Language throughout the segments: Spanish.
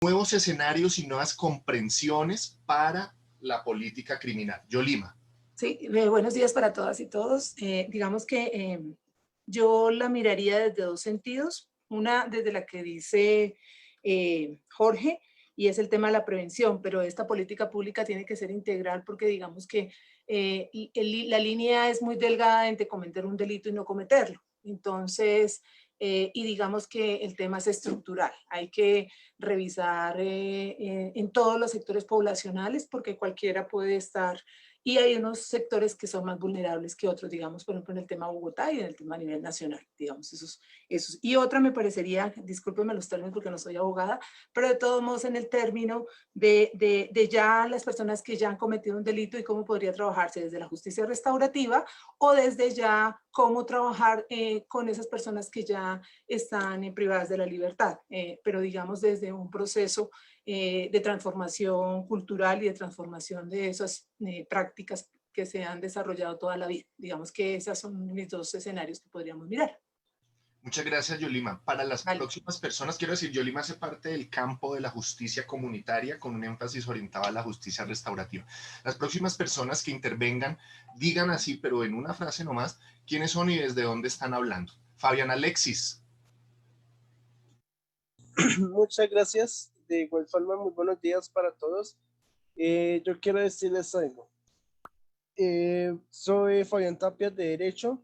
nuevos escenarios y nuevas comprensiones para la política criminal. Yolima. Sí, buenos días para todas y todos. Digamos que yo la miraría desde dos sentidos. Una desde la que dice Jorge, y es el tema de la prevención, pero esta política pública tiene que ser integral porque digamos que la línea es muy delgada entre cometer un delito y no cometerlo. Entonces, y digamos que el tema es estructural. Hay que revisar en todos los sectores poblacionales porque cualquiera puede estar, y hay unos sectores que son más vulnerables que otros, digamos, por ejemplo, en el tema Bogotá y en el tema a nivel nacional, digamos, esos. Y otra me parecería, discúlpenme los términos porque no soy abogada, pero de todos modos en el término de ya las personas que ya han cometido un delito y cómo podría trabajarse desde la justicia restaurativa o desde ya cómo trabajar con esas personas que ya están privadas de la libertad, pero digamos desde un proceso de transformación cultural y de transformación de esas prácticas que se han desarrollado toda la vida. Digamos que esos son mis dos escenarios que podríamos mirar. Muchas gracias, Yolima. Para las próximas personas, quiero decir, Yolima hace parte del campo de la justicia comunitaria con un énfasis orientado a la justicia restaurativa. Las próximas personas que intervengan, digan así, pero en una frase nomás, quiénes son y desde dónde están hablando. Fabián Alexis. Muchas gracias. De igual forma, muy buenos días para todos. Yo quiero decirles algo. Soy Fabián Tapia de Derecho,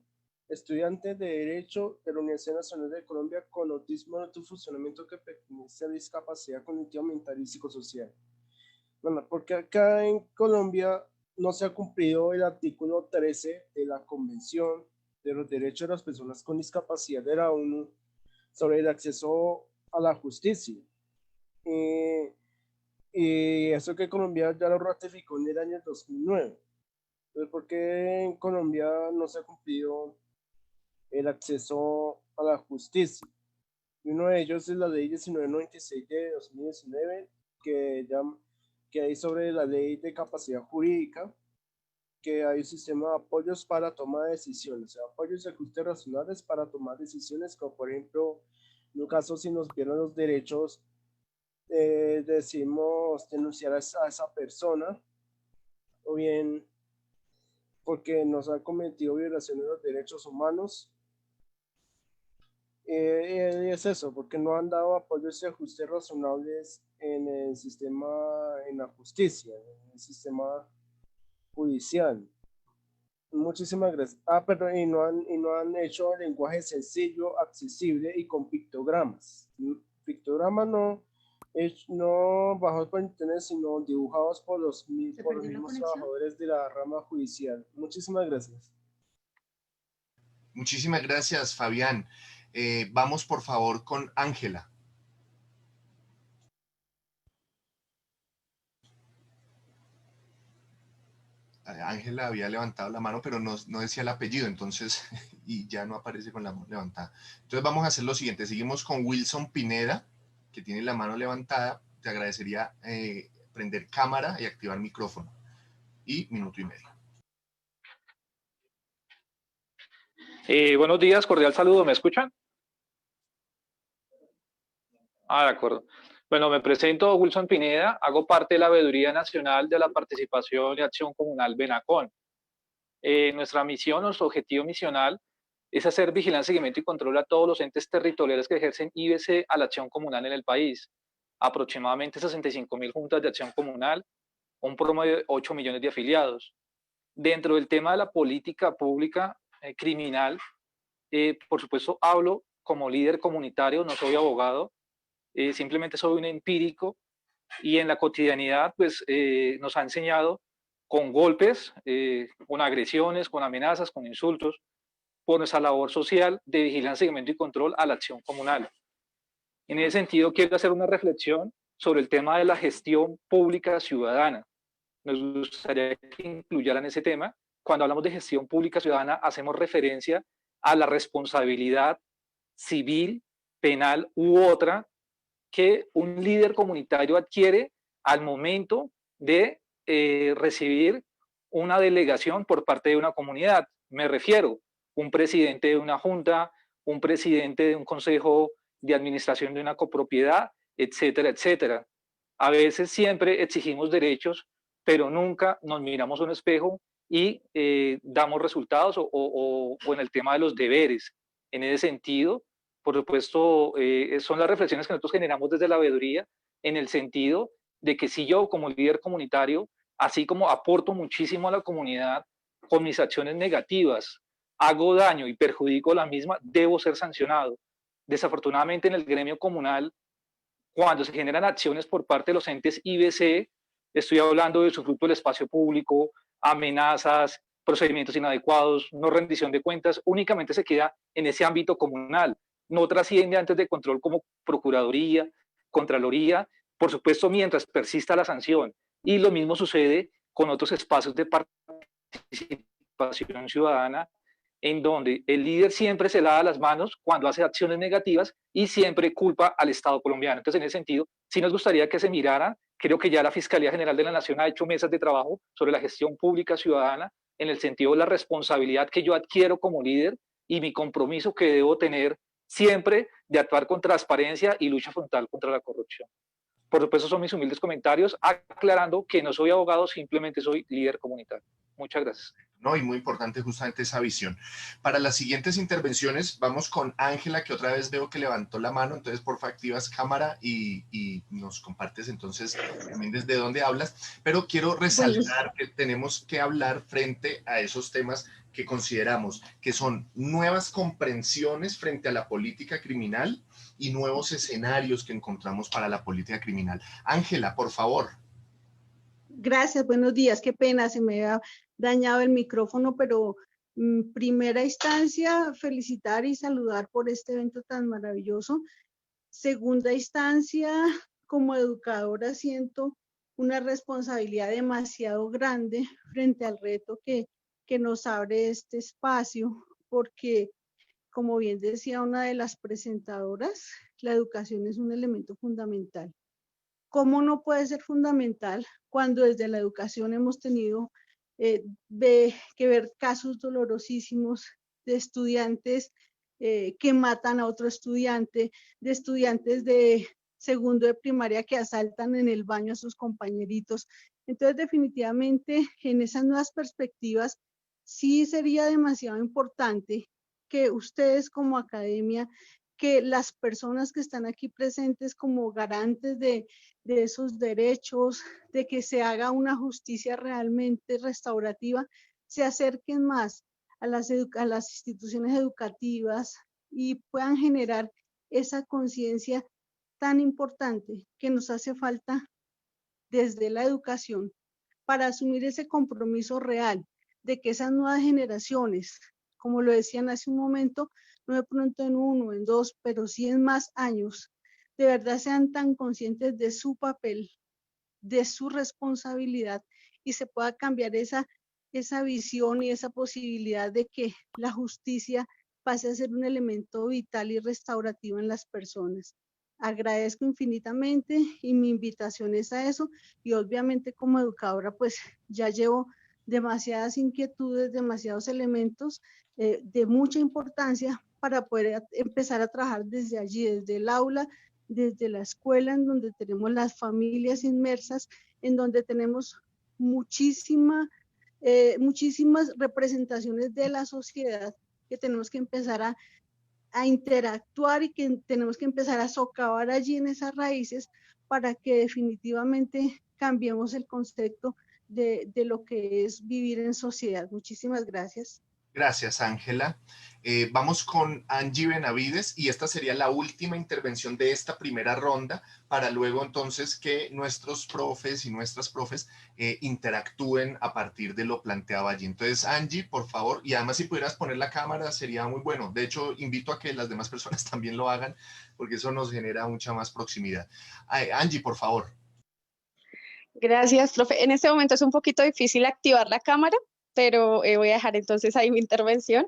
estudiante de Derecho de la Universidad Nacional de Colombia con autismo de alto funcionamiento que pertenece a discapacidad cognitiva, mental y psicosocial. Bueno, porque acá en Colombia no se ha cumplido el artículo 13 de la Convención de los Derechos de las Personas con Discapacidad de la ONU sobre el acceso a la justicia. Y eso que Colombia ya lo ratificó en el año 2009. Entonces, ¿por qué en Colombia no se ha cumplido el acceso a la justicia? Y uno de ellos es la ley 1996 de 2019, que hay sobre la ley de capacidad jurídica, que hay un sistema de apoyos para toma de decisiones, o sea, apoyos y ajustes razonables para tomar decisiones, como por ejemplo, en un caso si nos pierden los derechos, decimos denunciar a esa persona, o bien porque nos ha cometido violaciones de los derechos humanos. Es eso, porque no han dado apoyos y ajustes razonables en el sistema, en la justicia, en el sistema judicial. Muchísimas gracias. Perdón, y no han hecho lenguaje sencillo, accesible y con pictogramas. Pictogramas no bajados por internet, sino dibujados por los mismos trabajadores de la rama judicial. Muchísimas gracias. Muchísimas gracias, Fabián. Vamos, por favor, con Ángela. Ángela había levantado la mano, pero no decía el apellido, entonces, y ya no aparece con la mano levantada. Entonces vamos a hacer lo siguiente, seguimos con Wilson Pineda, que tiene la mano levantada. Te agradecería prender cámara y activar micrófono. Y minuto y medio. Buenos días, cordial saludo, ¿me escuchan? De acuerdo. Bueno, me presento, Wilson Pineda, hago parte de la Veeduría Nacional de la Participación y Acción Comunal Venacon. Nuestra misión, nuestro objetivo misional es hacer vigilancia, seguimiento y control a todos los entes territoriales que ejercen IBC a la acción comunal en el país. Aproximadamente 65.000 juntas de acción comunal, un promedio de 8 millones de afiliados. Dentro del tema de la política pública criminal, por supuesto hablo como líder comunitario, no soy abogado, simplemente soy un empírico y en la cotidianidad pues nos ha enseñado con golpes, con agresiones, con amenazas, con insultos, por nuestra labor social de vigilancia, seguimiento y control a la acción comunal. En ese sentido, quiero hacer una reflexión sobre el tema de la gestión pública ciudadana. Nos gustaría que incluyeran ese tema. Cuando hablamos de gestión pública ciudadana, hacemos referencia a la responsabilidad civil, penal u otra que un líder comunitario adquiere al momento de recibir una delegación por parte de una comunidad. Me refiero, un presidente de una junta, un presidente de un consejo de administración de una copropiedad, etcétera, etcétera. A veces siempre exigimos derechos, pero nunca nos miramos a un espejo y damos resultados o en el tema de los deberes. En ese sentido, por supuesto, son las reflexiones que nosotros generamos desde la veeduría, en el sentido de que si yo como líder comunitario, así como aporto muchísimo a la comunidad con mis acciones negativas, hago daño y perjudico la misma, debo ser sancionado. Desafortunadamente en el gremio comunal, cuando se generan acciones por parte de los entes IBC, estoy hablando de usufructo del espacio público, amenazas, procedimientos inadecuados, no rendición de cuentas, únicamente se queda en ese ámbito comunal, no trasciende antes de control como Procuraduría, Contraloría, por supuesto mientras persista la sanción. Y lo mismo sucede con otros espacios de participación ciudadana, en donde el líder siempre se lava las manos cuando hace acciones negativas y siempre culpa al Estado colombiano. Entonces, en ese sentido, sí nos gustaría que se mirara, creo que ya la Fiscalía General de la Nación ha hecho mesas de trabajo sobre la gestión pública ciudadana, en el sentido de la responsabilidad que yo adquiero como líder y mi compromiso que debo tener siempre de actuar con transparencia y lucha frontal contra la corrupción. Por supuesto, son mis humildes comentarios, aclarando que no soy abogado, simplemente soy líder comunitario. Muchas gracias. No, y muy importante justamente esa visión. Para las siguientes intervenciones vamos con Ángela, que otra vez veo que levantó la mano, entonces porfa activas cámara y nos compartes entonces también desde dónde hablas, pero quiero resaltar que tenemos que hablar frente a esos temas que consideramos que son nuevas comprensiones frente a la política criminal y nuevos escenarios que encontramos para la política criminal. Ángela, por favor. Gracias, buenos días. Qué pena, se me ha dañado el micrófono, pero primera instancia, felicitar y saludar por este evento tan maravilloso. Segunda instancia, como educadora siento una responsabilidad demasiado grande frente al reto que nos abre este espacio, porque como bien decía una de las presentadoras, la educación es un elemento fundamental. ¿Cómo no puede ser fundamental cuando desde la educación hemos tenido que ver casos dolorosísimos de estudiantes que matan a otro estudiante, de estudiantes de segundo de primaria que asaltan en el baño a sus compañeritos? Entonces, definitivamente, en esas nuevas perspectivas, sí sería demasiado importante que ustedes como academia, que las personas que están aquí presentes como garantes de esos derechos, de que se haga una justicia realmente restaurativa, se acerquen más a las instituciones educativas y puedan generar esa conciencia tan importante que nos hace falta desde la educación para asumir ese compromiso real de que esas nuevas generaciones, como lo decían hace un momento, no de pronto en 1, en 2, pero sí en más años, de verdad sean tan conscientes de su papel, de su responsabilidad y se pueda cambiar esa visión y esa posibilidad de que la justicia pase a ser un elemento vital y restaurativo en las personas. Agradezco infinitamente y mi invitación es a eso, y obviamente como educadora pues ya llevo demasiadas inquietudes, demasiados elementos de mucha importancia para poder empezar a trabajar desde allí, desde el aula, desde la escuela, en donde tenemos las familias inmersas, en donde tenemos muchísimas representaciones de la sociedad que tenemos que empezar a interactuar y que tenemos que empezar a socavar allí en esas raíces para que definitivamente cambiemos el concepto de lo que es vivir en sociedad. Muchísimas gracias. Gracias, Ángela. Vamos con Angie Benavides y esta sería la última intervención de esta primera ronda para luego entonces que nuestros profes y nuestras profes interactúen a partir de lo planteado allí. Entonces, Angie, por favor, y además si pudieras poner la cámara sería muy bueno. De hecho, invito a que las demás personas también lo hagan porque eso nos genera mucha más proximidad. Angie, por favor. Gracias, profe. En este momento es un poquito difícil activar la cámara, pero voy a dejar entonces ahí mi intervención.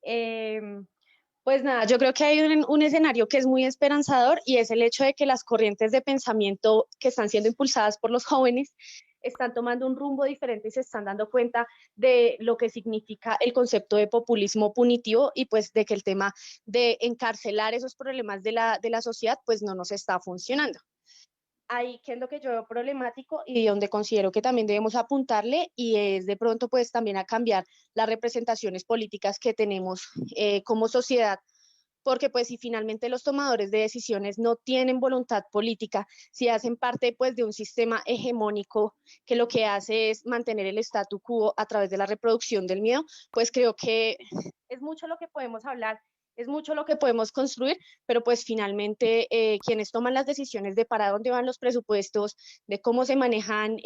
Pues nada, yo creo que hay un escenario que es muy esperanzador y es el hecho de que las corrientes de pensamiento que están siendo impulsadas por los jóvenes están tomando un rumbo diferente y se están dando cuenta de lo que significa el concepto de populismo punitivo y pues de que el tema de encarcelar esos problemas de la sociedad pues no nos está funcionando. ahí, ¿qué es lo que yo veo problemático y donde considero que también debemos apuntarle? Y es de pronto pues también a cambiar las representaciones políticas que tenemos como sociedad, porque pues si finalmente los tomadores de decisiones no tienen voluntad política, si hacen parte pues de un sistema hegemónico que lo que hace es mantener el statu quo a través de la reproducción del miedo, pues creo que es mucho lo que podemos hablar, es mucho lo que podemos construir, pero pues finalmente quienes toman las decisiones de para dónde van los presupuestos, de cómo se manejan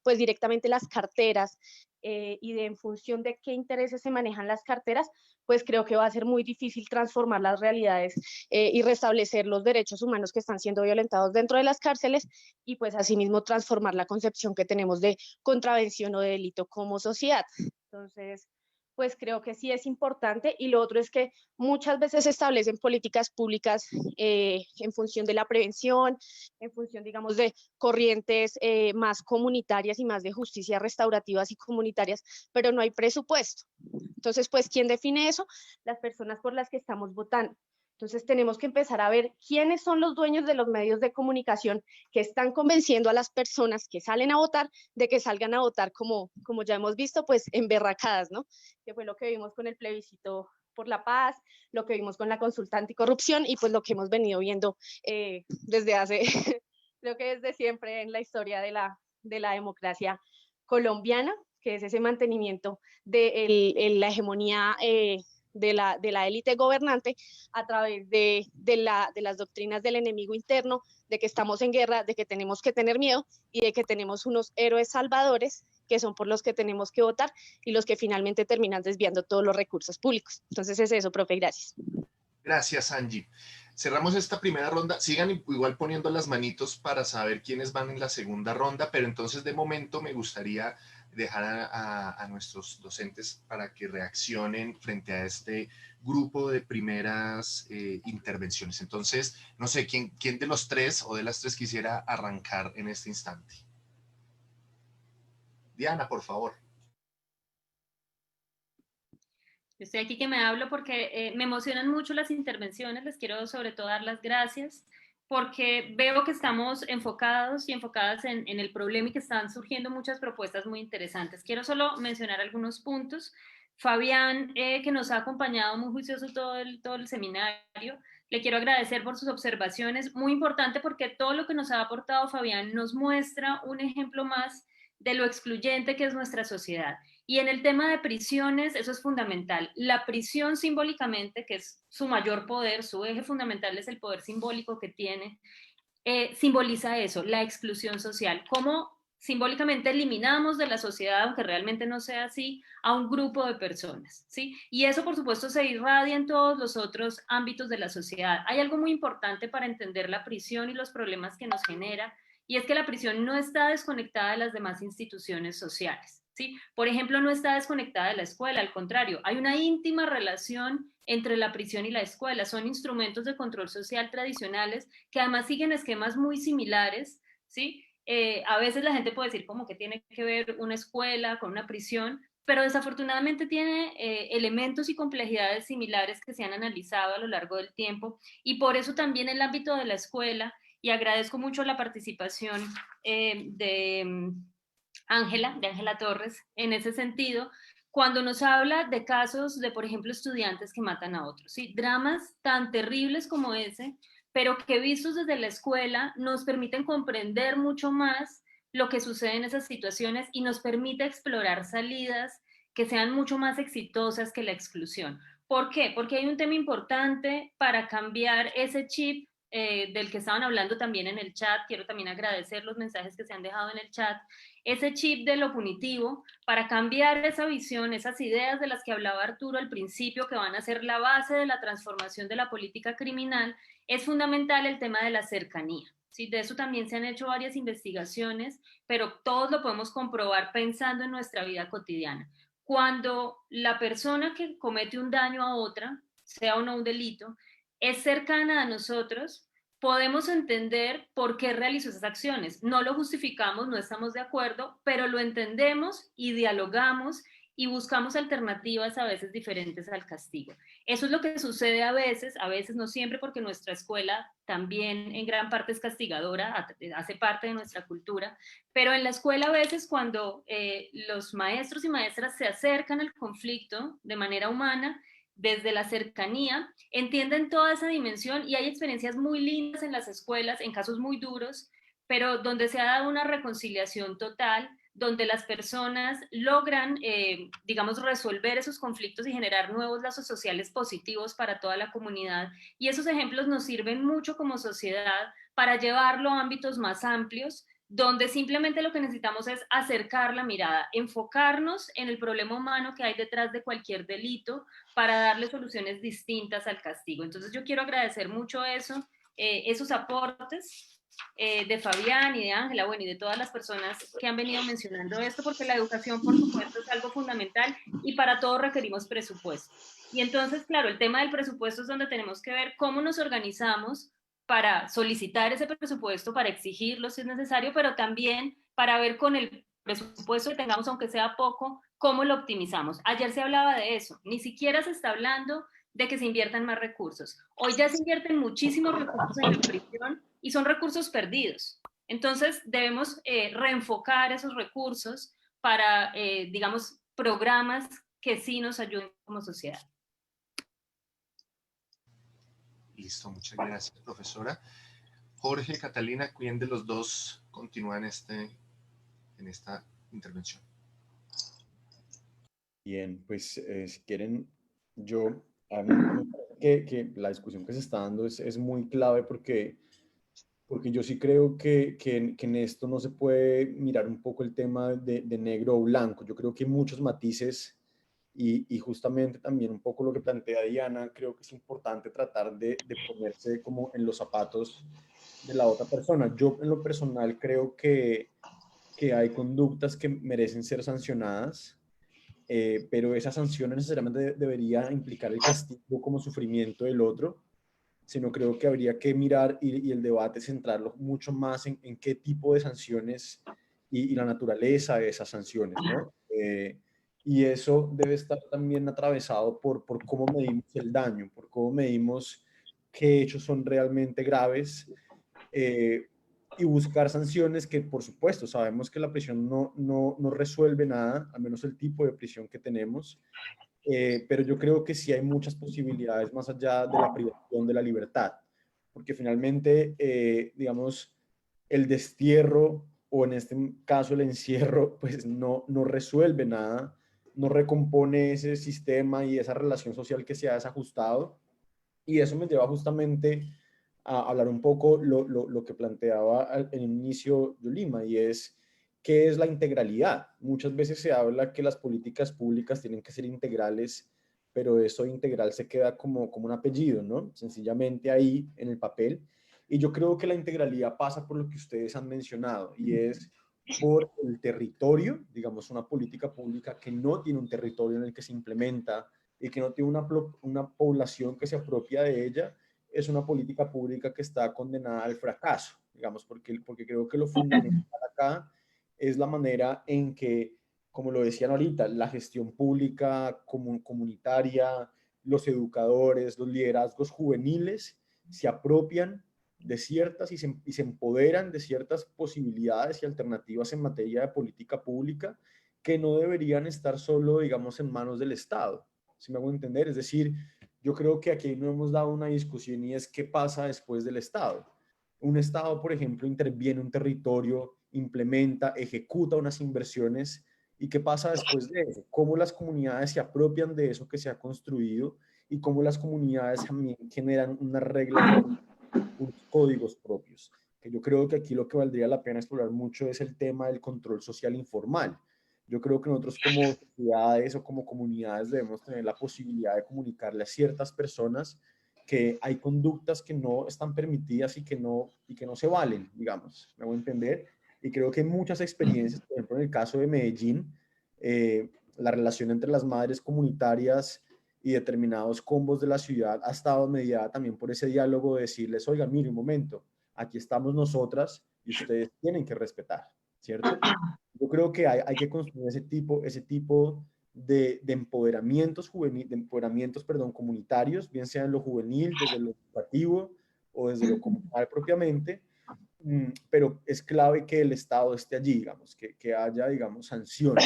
pues directamente las carteras y de en función de qué intereses se manejan las carteras, pues creo que va a ser muy difícil transformar las realidades y restablecer los derechos humanos que están siendo violentados dentro de las cárceles y pues asimismo transformar la concepción que tenemos de contravención o de delito como sociedad. Entonces, pues creo que sí es importante, y lo otro es que muchas veces se establecen políticas públicas en función de la prevención, en función, digamos, de corrientes más comunitarias y más de justicia restaurativas y comunitarias, pero no hay presupuesto. Entonces, pues, ¿quién define eso? Las personas por las que estamos votando. Entonces, tenemos que empezar a ver quiénes son los dueños de los medios de comunicación que están convenciendo a las personas que salen a votar de que salgan a votar como ya hemos visto, pues, emberracadas, ¿no? Que fue lo que vimos con el plebiscito por la paz, lo que vimos con la consulta anticorrupción y pues lo que hemos venido viendo desde hace, creo que desde siempre en la historia de la democracia colombiana, que es ese mantenimiento de la hegemonía de la élite gobernante a través de las doctrinas del enemigo interno, de que estamos en guerra, de que tenemos que tener miedo y de que tenemos unos héroes salvadores que son por los que tenemos que votar y los que finalmente terminan desviando todos los recursos públicos. Entonces es eso, profe, gracias. Gracias, Angie. Cerramos esta primera ronda. Sigan igual poniendo las manitos para saber quiénes van en la segunda ronda, pero entonces de momento me gustaría dejar a nuestros docentes para que reaccionen frente a este grupo de primeras intervenciones. Entonces, no sé, ¿quién de los tres o de las tres quisiera arrancar en este instante? Diana, por favor. Yo estoy aquí que me hablo porque me emocionan mucho las intervenciones, les quiero sobre todo dar las gracias porque veo que estamos enfocados y enfocadas en el problema y que están surgiendo muchas propuestas muy interesantes. Quiero solo mencionar algunos puntos. Fabián, que nos ha acompañado muy juicioso todo el seminario, le quiero agradecer por sus observaciones, muy importante porque todo lo que nos ha aportado Fabián nos muestra un ejemplo más de lo excluyente que es nuestra sociedad. Y en el tema de prisiones, eso es fundamental. La prisión simbólicamente, que es su mayor poder, su eje fundamental es el poder simbólico que tiene, simboliza eso, la exclusión social. Cómo simbólicamente eliminamos de la sociedad, aunque realmente no sea así, a un grupo de personas, ¿sí? Y eso, por supuesto, se irradia en todos los otros ámbitos de la sociedad. Hay algo muy importante para entender la prisión y los problemas que nos genera, y es que la prisión no está desconectada de las demás instituciones sociales, ¿sí? Por ejemplo, no está desconectada de la escuela, al contrario, hay una íntima relación entre la prisión y la escuela. Son instrumentos de control social tradicionales que además siguen esquemas muy similares, ¿sí? A veces la gente puede decir como que tiene que ver una escuela con una prisión, pero desafortunadamente tiene elementos y complejidades similares que se han analizado a lo largo del tiempo, y por eso también el ámbito de la escuela, y agradezco mucho la participación de Ángela Torres en ese sentido, cuando nos habla de casos de, por ejemplo, estudiantes que matan a otros, ¿sí? Dramas tan terribles como ese, pero que vistos desde la escuela nos permiten comprender mucho más lo que sucede en esas situaciones y nos permite explorar salidas que sean mucho más exitosas que la exclusión. ¿Por qué? Porque hay un tema importante para cambiar ese chip del que estaban hablando también en el chat. Quiero también agradecer los mensajes que se han dejado en el chat. Ese chip de lo punitivo, para cambiar esa visión, esas ideas de las que hablaba Arturo al principio, que van a ser la base de la transformación de la política criminal, es fundamental el tema de la cercanía. ¿Sí? De eso también se han hecho varias investigaciones, pero todos lo podemos comprobar pensando en nuestra vida cotidiana. Cuando la persona que comete un daño a otra, sea o no un delito, es cercana a nosotros, podemos entender por qué realizó esas acciones. No lo justificamos, no estamos de acuerdo, pero lo entendemos y dialogamos y buscamos alternativas a veces diferentes al castigo. Eso es lo que sucede a veces no siempre, porque nuestra escuela también en gran parte es castigadora, hace parte de nuestra cultura, pero en la escuela a veces cuando los maestros y maestras se acercan al conflicto de manera humana, desde la cercanía, entienden toda esa dimensión y hay experiencias muy lindas en las escuelas, en casos muy duros, pero donde se ha dado una reconciliación total, donde las personas logran, digamos, resolver esos conflictos y generar nuevos lazos sociales positivos para toda la comunidad. Y esos ejemplos nos sirven mucho como sociedad para llevarlo a ámbitos más amplios, donde simplemente lo que necesitamos es acercar la mirada, enfocarnos en el problema humano que hay detrás de cualquier delito para darle soluciones distintas al castigo. Entonces yo quiero agradecer mucho eso, esos aportes de Fabián y de Ángela, bueno, y de todas las personas que han venido mencionando esto, porque la educación, por supuesto, es algo fundamental y para todo requerimos presupuesto. Y entonces, claro, el tema del presupuesto es donde tenemos que ver cómo nos organizamos para solicitar ese presupuesto, para exigirlo si es necesario, pero también para ver con el presupuesto que tengamos, aunque sea poco, cómo lo optimizamos. Ayer se hablaba de eso, ni siquiera se está hablando de que se inviertan más recursos. Hoy ya se invierten muchísimos recursos en la prisión y son recursos perdidos. Entonces debemos reenfocar esos recursos para, digamos, programas que sí nos ayuden como sociedad. Listo, muchas gracias, profesora. Jorge, Catalina, ¿quién de los dos continúa en esta intervención? Bien, pues si quieren, a mí me parece que la discusión que se está dando es muy clave porque yo sí creo que en esto no se puede mirar un poco el tema de negro o blanco. Yo creo que hay muchos matices y justamente también un poco lo que plantea Diana, creo que es importante tratar de ponerse como en los zapatos de la otra persona. Yo en lo personal creo que hay conductas que merecen ser sancionadas, pero esa sanción no necesariamente debería implicar el castigo como sufrimiento del otro, sino creo que habría que mirar y el debate centrarlo mucho más en qué tipo de sanciones y la naturaleza de esas sanciones, ¿no? Y eso debe estar también atravesado por cómo medimos el daño, por cómo medimos qué hechos son realmente graves, y buscar sanciones que, por supuesto, sabemos que la prisión no resuelve nada, al menos el tipo de prisión que tenemos, pero yo creo que sí hay muchas posibilidades más allá de la privación de la libertad, porque finalmente, digamos, el destierro o en este caso el encierro, pues no resuelve nada, no recompone ese sistema y esa relación social que se ha desajustado, y eso me lleva justamente a hablar un poco lo que planteaba en el inicio Yulima, y es qué es la integralidad. Muchas veces se habla que las políticas públicas tienen que ser integrales, pero eso integral se queda como un apellido, ¿no? Sencillamente ahí en el papel. Y yo creo que la integralidad pasa por lo que ustedes han mencionado, y es por el territorio, digamos, una política pública que no tiene un territorio en el que se implementa y que no tiene una población que se apropia de ella, es una política pública que está condenada al fracaso, digamos, porque creo que lo fundamental acá es la manera en que, como lo decían ahorita, la gestión pública, comunitaria, los educadores, los liderazgos juveniles se apropian de ciertas y se empoderan de ciertas posibilidades y alternativas en materia de política pública que no deberían estar solo, digamos, en manos del Estado. ¿Sí me hago entender? Es decir, yo creo que aquí no hemos dado una discusión y es qué pasa después del Estado. Un Estado, por ejemplo, interviene en un territorio, implementa, ejecuta unas inversiones, ¿y qué pasa después de eso? ¿Cómo las comunidades se apropian de eso que se ha construido y cómo las comunidades también generan unas reglas, unos códigos propios? Que yo creo que aquí lo que valdría la pena explorar mucho es el tema del control social informal. Yo creo que nosotros como sociedades o como comunidades debemos tener la posibilidad de comunicarle a ciertas personas que hay conductas que no están permitidas y que no se valen, digamos, me voy a entender. Y creo que hay muchas experiencias, por ejemplo, en el caso de Medellín, la relación entre las madres comunitarias y determinados combos de la ciudad ha estado mediada también por ese diálogo de decirles, oiga, mire, un momento, aquí estamos nosotras y ustedes tienen que respetar, ¿cierto? Yo creo que hay que construir ese tipo de empoderamientos comunitarios, bien sea en lo juvenil, desde lo educativo o desde lo comunal propiamente, pero es clave que el Estado esté allí, digamos, que haya, digamos, sanciones,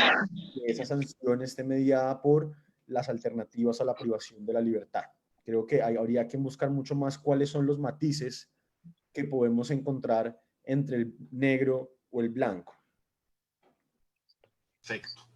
que esa sanción esté mediada por las alternativas a la privación de la libertad. Creo que habría que buscar mucho más cuáles son los matices que podemos encontrar entre el negro o el blanco. Perfecto.